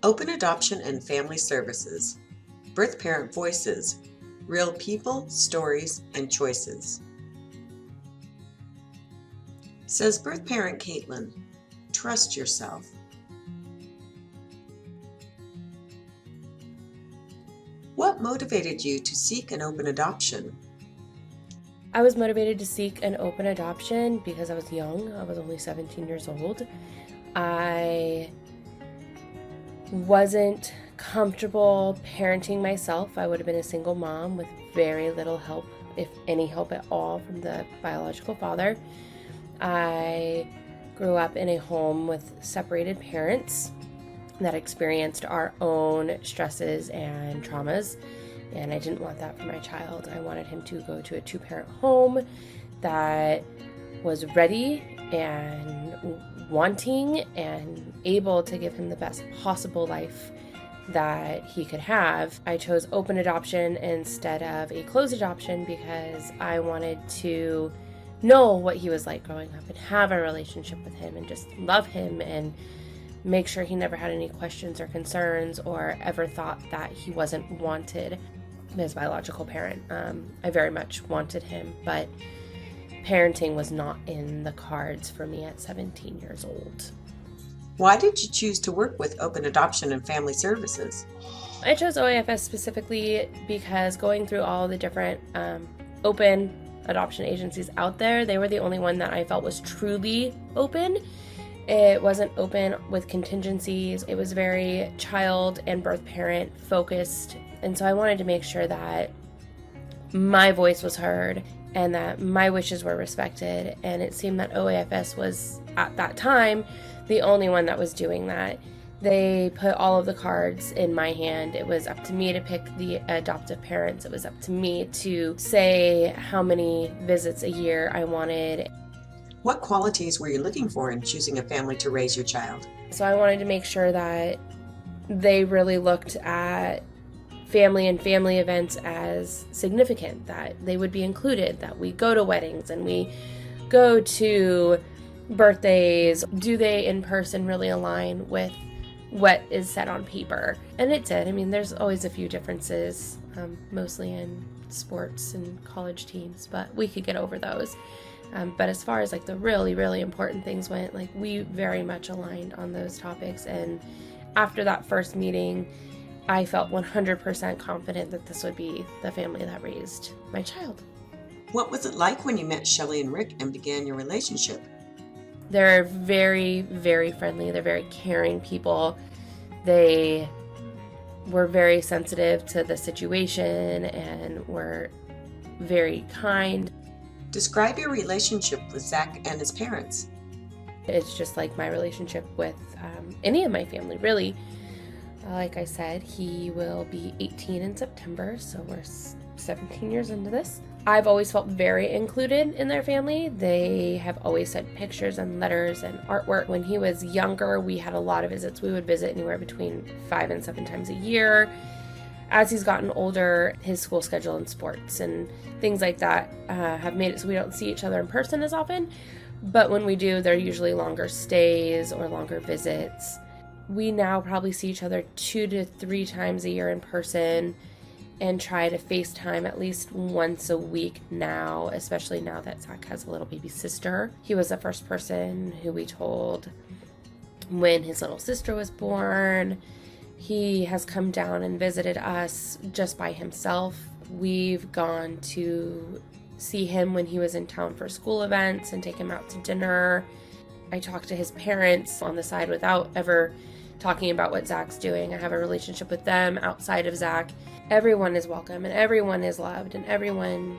Open Adoption and Family Services, Birthparent Voices, Real People, Stories, and Choices. Says Birthparent Katelyn, trust yourself. What motivated you to seek an open adoption? I was motivated to seek an open adoption because I was young. I was only 17 years old. I wasn't comfortable parenting myself. I would have been a single mom with very little help, if any help at all, from the biological father. I grew up in a home with separated parents that experienced our own stresses and traumas, and I didn't want that for my child. I wanted him to go to a two-parent home that was ready and wanting and able to give him the best possible life that he could have. I chose open adoption instead of a closed adoption because I wanted to know what he was like growing up and have a relationship with him and just love him and make sure he never had any questions or concerns or ever thought that he wasn't wanted by his biological parent. I very much wanted him, but parenting was not in the cards for me at 17 years old. Why did you choose to work with Open Adoption and Family Services? I chose OAFS specifically because going through all the different open adoption agencies out there, they were the only one that I felt was truly open. It wasn't open with contingencies. It was very child and birth parent focused. And so I wanted to make sure that my voice was heard and that my wishes were respected. And it seemed that OAFS was, at that time, the only one that was doing that. They put all of the cards in my hand. It was up to me to pick the adoptive parents. It was up to me to say how many visits a year I wanted. What qualities were you looking for in choosing a family to raise your child? So I wanted to make sure that they really looked at family and family events as significant, that they would be included, that we go to weddings and we go to birthdays. Do they in person really align with what is said on paper? And it did. I mean, there's always a few differences, mostly in sports and college teams, but we could get over those. But as far as like the really, really important things went, like we very much aligned on those topics. And after that first meeting, I felt 100% confident that this would be the family that raised my child. What was it like when you met Shelly and Rick and began your relationship? They're very, very friendly. They're very caring people. They were very sensitive to the situation and were very kind. Describe your relationship with Zach and his parents. It's just like my relationship with any of my family, really. Like I said, he will be 18 in September, so we're 17 years into this. I've always felt very included in their family. They have always sent pictures and letters and artwork. When he was younger, we had a lot of visits. We would visit anywhere between 5 and 7 times a year. As he's gotten older, his school schedule and sports and things like that have made it so we don't see each other in person as often. But when we do, they're usually longer stays or longer visits. We now probably see each other 2 to 3 times a year in person and try to FaceTime at least once a week now, especially now that Zach has a little baby sister. He was the first person who we told when his little sister was born. He has come down and visited us just by himself. We've gone to see him when he was in town for school events and take him out to dinner. I talk to his parents on the side without ever talking about what Zach's doing. I have a relationship with them outside of Zach. Everyone is welcome and everyone is loved and everyone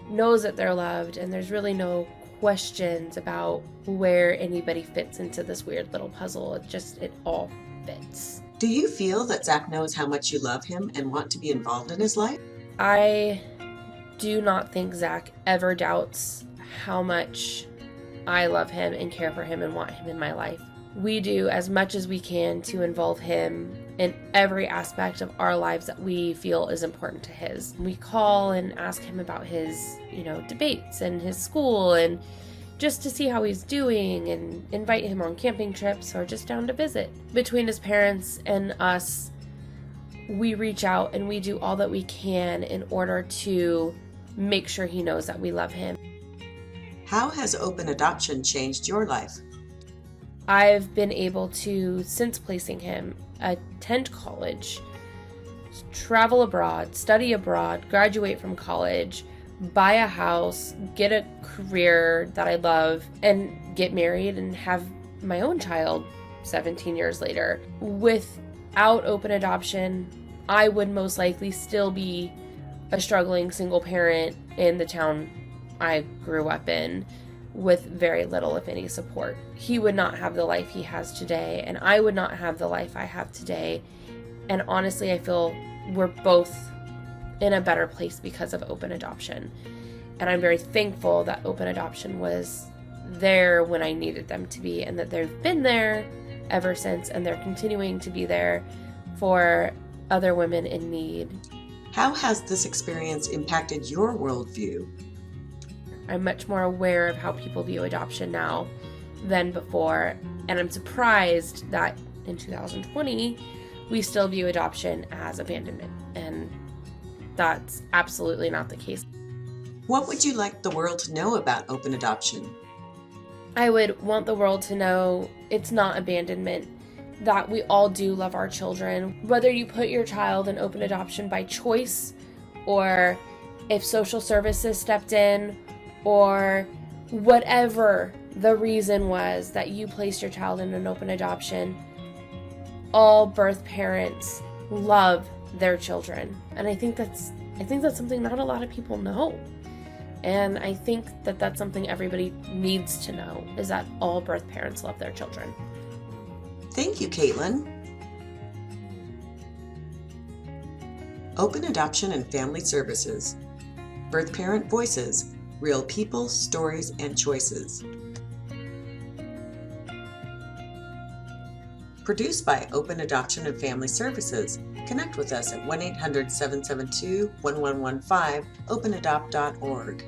knows that they're loved, and there's really no questions about where anybody fits into this weird little puzzle. It all fits. Do you feel that Zach knows how much you love him and want to be involved in his life? I do not think Zach ever doubts how much I love him and care for him and want him in my life. We do as much as we can to involve him in every aspect of our lives that we feel is important to his. We call and ask him about his, debates and his school and just to see how he's doing and invite him on camping trips or just down to visit. Between his parents and us, we reach out and we do all that we can in order to make sure he knows that we love him. How has open adoption changed your life? I've been able to, since placing him, attend college, travel abroad, study abroad, graduate from college, buy a house, get a career that I love, and get married and have my own child 17 years later. Without open adoption, I would most likely still be a struggling single parent in the town I grew up in with very little, if any, support. He would not have the life he has today, and I would not have the life I have today. And honestly, I feel we're both in a better place because of open adoption. And I'm very thankful that open adoption was there when I needed them to be, and that they've been there ever since, and they're continuing to be there for other women in need. How has this experience impacted your worldview? I'm much more aware of how people view adoption now than before, and I'm surprised that in 2020 we still view adoption as abandonment, and that's absolutely not the case. What would you like the world to know about open adoption? I would want the world to know it's not abandonment, that we all do love our children. Whether you put your child in open adoption by choice, or if social services stepped in, or whatever the reason was that you placed your child in an open adoption, all birth parents love their children. And I think that's something not a lot of people know. And I think that that's something everybody needs to know, is that all birth parents love their children. Thank you, Katelyn. Open Adoption and Family Services. Birthparent Voices. Real people, stories, and choices. Produced by Open Adoption and Family Services. Connect with us at 1-800-772-1115, openadopt.org.